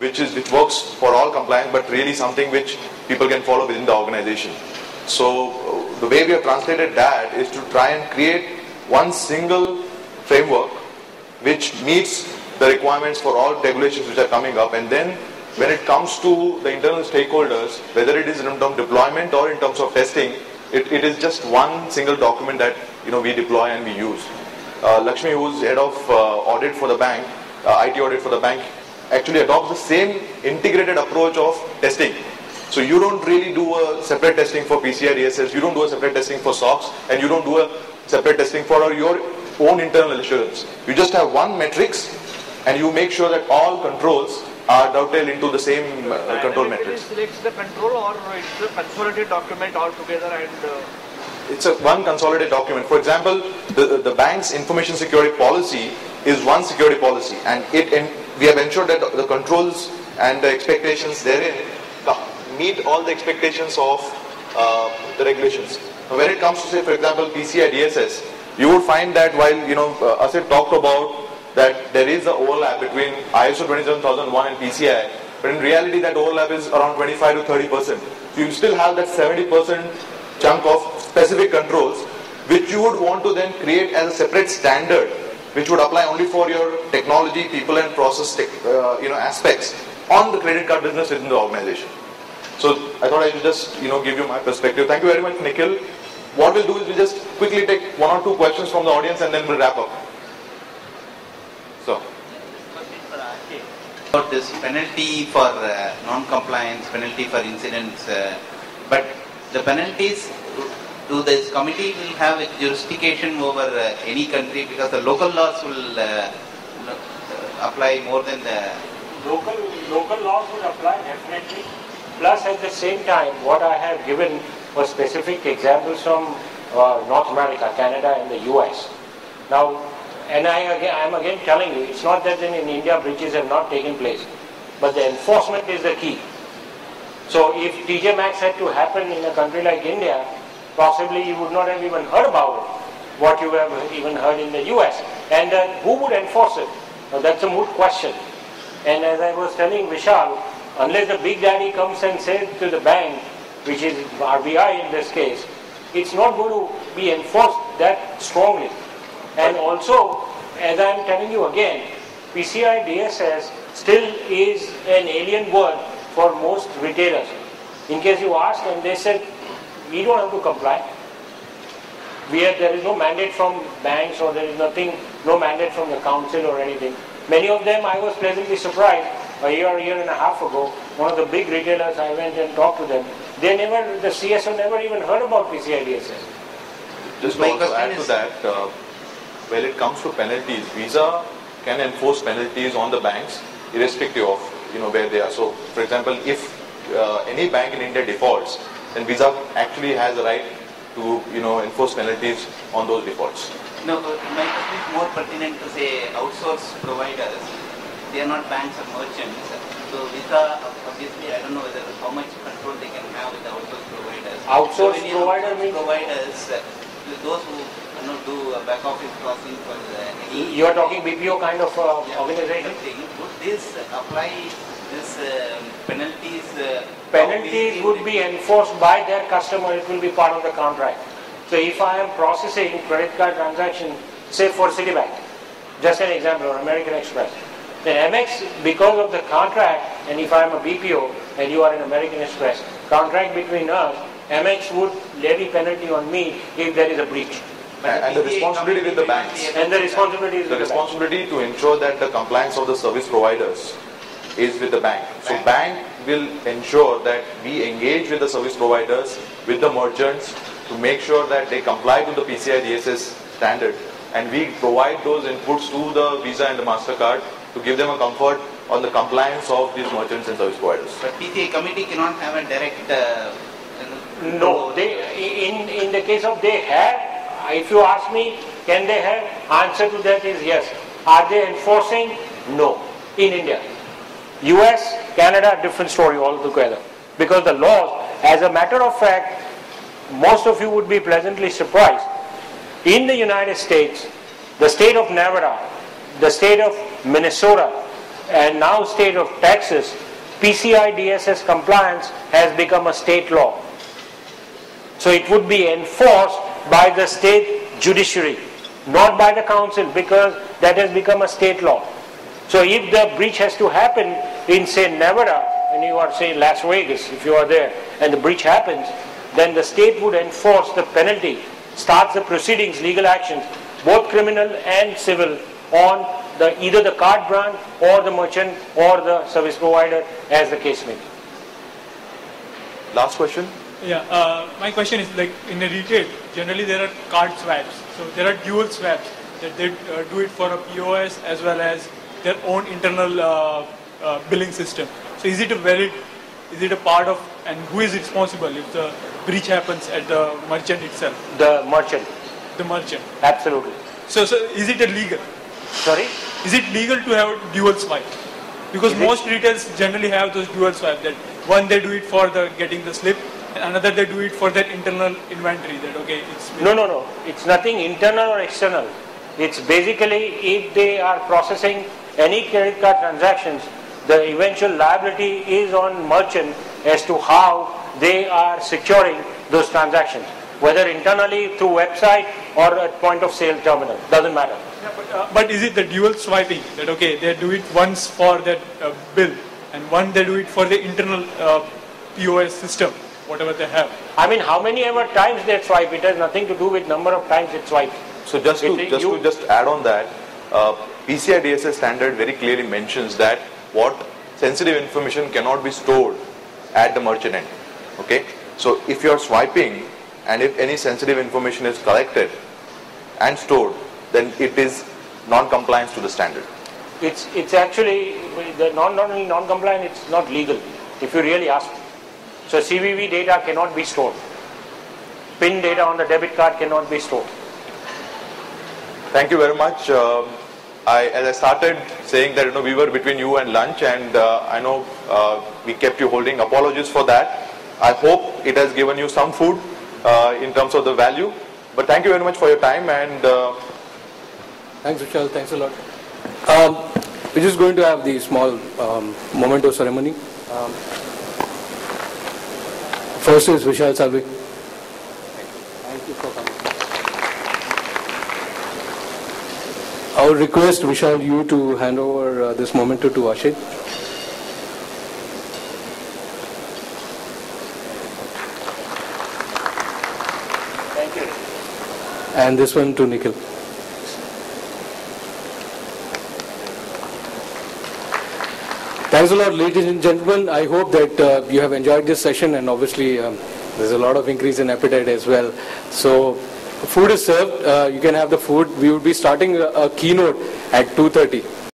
which works for all compliance, but really something which people can follow within the organization. So the way we have translated that is to try and create one single framework which meets the requirements for all regulations which are coming up, and then when it comes to the internal stakeholders, whether it is in terms of deployment or in terms of testing, it is just one single document that we deploy and we use. Lakshmi, who is head of audit for the bank, IT audit for the bank, actually adopts the same integrated approach of testing. So you don't really do a separate testing for PCI DSS, you don't do a separate testing for SOX, and you don't do a separate testing for your own internal assurance. You just have one metrics, and you make sure that all controls are dovetailed into the same control metrics. Selects the control, or it's a consolidated document altogether, and it's a one consolidated document. For example, the bank's information security policy is one security policy, and we have ensured that the controls and the expectations therein meet all the expectations of the regulations. When it comes to, say, for example, PCI DSS, you would find that while Ashit talked about that there is an overlap between ISO 27001 and PCI, but in reality that overlap is around 25 to 30%. So you still have that 70% chunk of specific controls which you would want to then create as a separate standard, which would apply only for your technology, people and process aspects on the credit card business within the organization. So I thought I should just give you my perspective. Thank you very much, Nikhil. What we'll do is we'll just quickly take one or two questions from the audience and then we'll wrap up. So. About this penalty for non-compliance, penalty for incidents, but the penalties, do this committee will have a jurisdiction over any country, because the local laws will apply more than the... Local laws will apply definitely. Plus at the same time, what I have given was specific examples from North America, Canada and the US. Now, and I'm again telling you, it's not that in India breaches have not taken place, but the enforcement is the key. So if TJ Maxx had to happen in a country like India, possibly you would not have even heard about it, what you have even heard in the US. And who would enforce it? Now, that's a moot question. And as I was telling Vishal, unless the big daddy comes and says to the bank, which is RBI in this case, it's not going to be enforced that strongly. And also, as I am telling you again, PCI DSS still is an alien word for most retailers. In case you ask them, they said, we don't have to comply. There is no mandate from banks, or there is no mandate from the council or anything. Many of them, I was pleasantly surprised. A year and a half ago, one of the big retailers, I went and talked to them. The CSO never even heard about PCI DSS. Just to also add to that, when it comes to penalties, Visa can enforce penalties on the banks irrespective of where they are. So, for example, if any bank in India defaults, then Visa actually has a right to enforce penalties on those defaults. No, my question is more pertinent to say outsource providers. They are not banks or merchants. So Visa, obviously, I don't know how much control they can have with the outsource providers. Outsource providers, those who do back office processing for any... You are talking BPO kind of organization? Would this apply, this penalties? Penalties would be enforced by their customer. It will be part of the contract. So if I am processing credit card transaction, say for Citibank, just an example, or American Express, then MX, because of the contract, and if I am a BPO and you are an American Express, contract between us, MX would levy penalty on me if there is a breach. And the responsibility with the banks. And the responsibility is the responsibility to ensure that the compliance of the service providers is with the bank. So bank will ensure that we engage with the service providers, with the merchants, to make sure that they comply to the PCI DSS standard, and we provide those inputs to the Visa and the MasterCard to give them a comfort on the compliance of these merchants and service providers. But PCI committee cannot have a direct... no, in the case of they have, if you ask me, can they have? Answer to that is yes. Are they enforcing? No. In India. US, Canada, different story altogether. Because the laws, as a matter of fact, most of you would be pleasantly surprised. In the United States, the state of Nevada, the state of Minnesota, and now state of Texas, PCI DSS compliance has become a state law. So it would be enforced by the state judiciary, not by the council, because that has become a state law. So if the breach has to happen in, say, Nevada, and you are, say, Las Vegas, if you are there, and the breach happens, then the state would enforce the penalty, starts the proceedings, legal actions, both criminal and civil, on either the card brand or the merchant or the service provider, as the case may be. Last question. Yeah, my question is, like in a retail, generally there are card swaps. So there are dual swaps that they do it for a POS as well as their own internal billing system. So is it a valid, is it a part of, and who is responsible if the breach happens at the merchant itself? The merchant. The merchant. Absolutely. So is it illegal? Sorry? Is it legal to have dual swipe? Because most retailers generally have those dual swipe, that one they do it for the getting the slip, and another they do it for their internal inventory, that okay, it's... No. It's nothing internal or external. It's basically if they are processing any credit card transactions, the eventual liability is on merchant as to how they are securing those transactions, whether internally through website or at point of sale terminal, doesn't matter. Yeah, but is it the dual swiping, that okay, they do it once for that bill and one they do it for the internal POS system, whatever they have? I mean, how many ever times they swipe, it has nothing to do with number of times it swipes. So just to add on that, PCI DSS standard very clearly mentions that what sensitive information cannot be stored at the merchant end. Okay, so if you are swiping and if any sensitive information is collected and stored, then it is non-compliance to the standard. It's actually not only non-compliant, it's not legal, if you really ask me. So CVV data cannot be stored. PIN data on the debit card cannot be stored. Thank you very much. As I started saying that we were between you and lunch, and I know we kept you holding. Apologies for that. I hope it has given you some food in terms of the value. But thank you very much for your time, and thanks, Vishal. Thanks a lot. We're just going to have the small memento ceremony. First is Vishal, Salvi. Thank you for coming. I would request, Vishal, you to hand over this memento to Ashit. Thank you. And this one to Nikhil. Thanks a lot, ladies and gentlemen. I hope that you have enjoyed this session, and obviously there's a lot of increase in appetite as well. So food is served. You can have the food. We will be starting a keynote at 2:30.